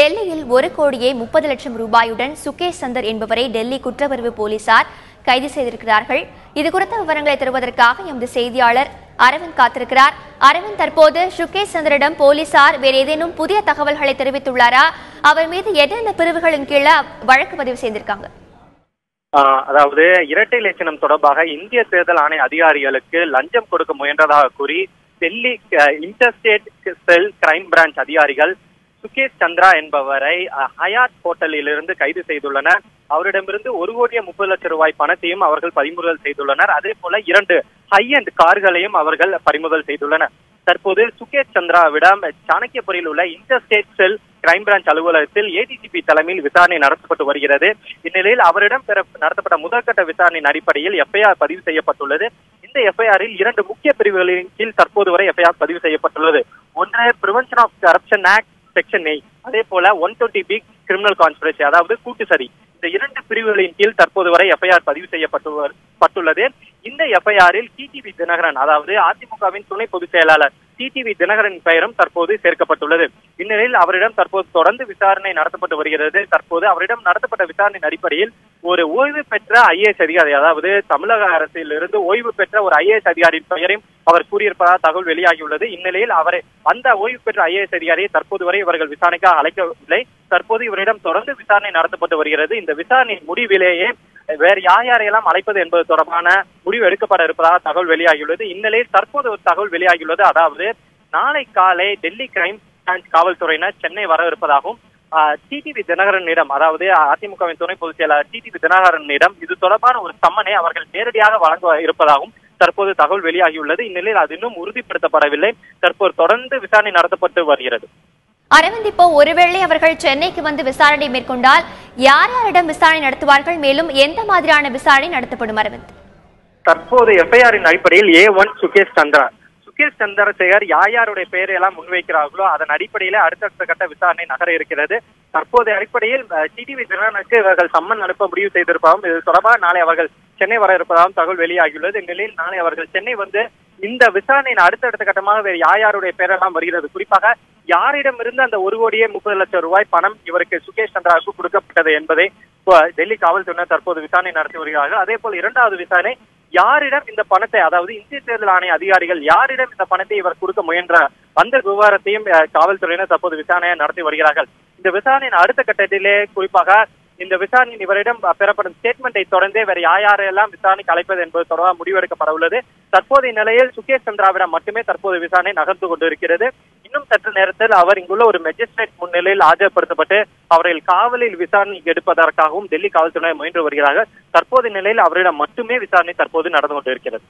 டெல்லியில் 1,30,00,000 ரூபாயுடன் சுகேஷ் சந்தர் என்பவரை டெல்லி குற்றப்பிரிவு போலீசார் கைது செய்திருக்கிறார்கள். இதுகுறித்த விவரங்களை தருவதற்காக எமது செய்தியாளர் அரவிந்த் காத்திருக்கிறார். அரவிந்த், தற்போது சுகேஷ் சந்தரிடம் போலீசார் வேறு ஏதேனும் புதிய தகவல்களை தெரிவித்துள்ளாரா? அவர் மீது என்னென்ன பிரிவுகளின் கீழே வழக்கு பதிவு செய்திருக்காங்க? அதாவது இரட்டை இலச்சினம் தொடர்பாக இந்திய தேர்தல் ஆணைய அதிகாரிகளுக்கு லஞ்சம் கொடுக்க முயன்றதாக கூறி டெல்லி இன்டர்ஸ்டேட் செல் கிரைம் பிரான்ச் அதிகாரிகள் சுகேஷ் சந்திரா என்பவரை ஹயாத் ஹோட்டலில் இருந்து கைது செய்துள்ளனர். அவரிடமிருந்து 1,30,00,000 ரூபாய் பணத்தையும் அவர்கள் பறிமுதல் செய்துள்ளனர். அதே போல 2 ஹை அண்ட் கார்களையும் அவர்கள் பறிமுதல் செய்துள்ளனர். தற்போது சுகேஷ் சந்திராவிடம் சாணக்கியபுரியில் உள்ள இன்டர்ஸ்டேட் செல் கிரைம் பிரான்ச் அலுவலகத்தில் ஏடிஜிபி தலைமையில் விசாரணை நடத்தப்பட்டு வருகிறது. இந்நிலையில் அவரிடம் நடத்தப்பட்ட முதற்கட்ட விசாரணையின் அடிப்படையில் எஃப்ஐஆர் பதிவு செய்யப்பட்டுள்ளது. இந்த எஃப்ஐஆரில் 2 முக்கிய பிரிவுகளின் கீழ் தற்போது வரை எஃப்ஐஆர் பதிவு செய்யப்பட்டுள்ளது. ஒன்று prevention of corruption act section 8, அதே போல 120B கிரிமினல் கான்ஸ்பிரசி, அதாவது கூட்டு சதி. இந்த 2 பிரிவுகளின் கீழ் தற்போது வரை எஃப்ஐஆர் பதிவு செய்யப்பட்டுள்ளது. இந்த எஃப்ஐஆரில் டிடிவி தினகரன், அதாவது அதிமுகவின் துணை பொதுச் செயலாளர் டிடிவி தினகரன் பெயரும் தற்போது சேர்க்கப்பட்டுள்ளது. இந்நிலையில் அவரிடம் தற்போது தொடர்ந்து விசாரணை நடத்தப்பட்டு வருகிறது. தற்போது அவரிடம் நடத்தப்பட்ட விசாரணையின் அடிப்படையில் ஒரு ஓய்வு பெற்ற ஐஏஎஸ் அதிகாரி, அதாவது தமிழக அரசில் இருந்து ஓய்வு பெற்ற ஒரு ஐஏஎஸ் அதிகாரியின் பெயரையும் அவர் கூறியிருப்பதாக தகவல் வெளியாகியுள்ளது. இந்நிலையில் அந்த ஓய்வு பெற்ற ஐஏஎஸ் அதிகாரியை தற்போது வரை இவர்கள் விசாரணைக்காக அழைக்கவில்லை. தற்போது இவரிடம் தொடர்ந்து விசாரணை நடத்தப்பட்டு வருகிறது. இந்த விசாரணையின் முடிவிலேயே வேறு யாரையெல்லாம் அழைப்பது என்பது தொடர்பான முடிவு எடுக்கப்பட இருப்பதாக தகவல் வெளியாகியுள்ளது. இந்நிலையில் தற்போது ஒரு தகவல் வெளியாகியுள்ளது. அதாவது நாளை காலை டெல்லி கிரைம் பிரான்ச் காவல்துறையினர் சென்னை வர இருப்பதாகவும் டிடிவி தினகரனிடம், அதாவது அதிமுகவின் துணை பொதுச் செயலாளர் டிடிவி தினகரனிடம் இது தொடர்பான ஒரு சம்மனை அவர்கள் நேரடியாக வழங்க இருப்பதாகவும் தற்போது தகவல் வெளியாகியுள்ளது. இந்நிலையில் அது இன்னும் உறுதிப்படுத்தப்படவில்லை. தற்போது தொடர்ந்து விசாரணை நடத்தப்பட்டு வருகிறது. அரவிந்த், இப்போ ஒருவேளை அவர்கள் சென்னைக்கு வந்து விசாரணை மேற்கொண்டால் யார் யாரிடம் விசாரணை நடத்துவார்கள்? மேலும் எந்த மாதிரியான விசாரணை நடத்தப்படும்? அரவிந்த், தற்போது எஃப்ஐஆரின் அடிப்படையில் A1 சுகேஷ் சந்திரசேகர் யாருடைய பெயரை எல்லாம் முன்வைக்கிறார்களோ அதன் அடிப்படையில அடுத்தடுத்த கட்ட விசாரணை நகர இருக்கிறது. தற்போதைய அடிப்படையில் டிடிவி தினகரனுக்கு இவர்கள் சம்மன் அனுப்ப முடிவு செய்திருப்பதாகவும் இது தொடர்பாக நாளை அவர்கள் சென்னை வர இருப்பதாகவும் தகவல் வெளியாகியுள்ளது. இந்நிலையில் நாளை அவர்கள் சென்னை வந்து இந்த விசாரணையின் அடுத்தடுத்த கட்டமாக வேறு யாருடைய பெயரெல்லாம் வருகிறது, குறிப்பாக யாரிடமிருந்து அந்த 1,30,00,000 ரூபாய் பணம் இவருக்கு சுகேஷ் சந்திராவுக்கு கொடுக்கப்பட்டது என்பதை டெல்லி காவல்துறையினர் தற்போது விசாரணை நடத்தி வருகிறார்கள். அதே போல் 2வது விசாரணை யாரிடம் இந்த பணத்தை, அதாவது இந்திய தேர்தல் ஆணைய அதிகாரிகள் யாரிடம் இந்த பணத்தை இவர் கொடுக்க முயன்ற அந்த விவகாரத்தையும் காவல்துறையினர் தற்போது விசாரணையை நடத்தி வருகிறார்கள். இந்த விசாரணையின் அடுத்த கட்டத்திலே குறிப்பாக இந்த விசாரணையின் இவரிடம் பெறப்படும் ஸ்டேட்மெண்டை தொடர்ந்தே வேறு யாரெல்லாம் விசாரணைக்கு அழைப்பது என்பது தொடர்பாக முடிவெடுக்கப்பட உள்ளது. தற்போதைய நிலையில் சுகேஷ் சந்திராவிடம் மட்டுமே தற்போது விசாரணை நகர்ந்து கொண்டிருக்கிறது. இன்னும் சற்று நேரத்தில் அவர் இங்குள்ள ஒரு மெஜிஸ்ட்ரேட் முன்னிலையில் ஆஜர்படுத்தப்பட்டு அவர்கள் காவலில் விசாரணை எடுப்பதற்காகவும் டெல்லி காவல்துறை முயன்று வருகிறார்கள். தற்போதைய நிலையில் அவரிடம் மட்டுமே விசாரணை தற்போது நடந்து கொண்டிருக்கிறது.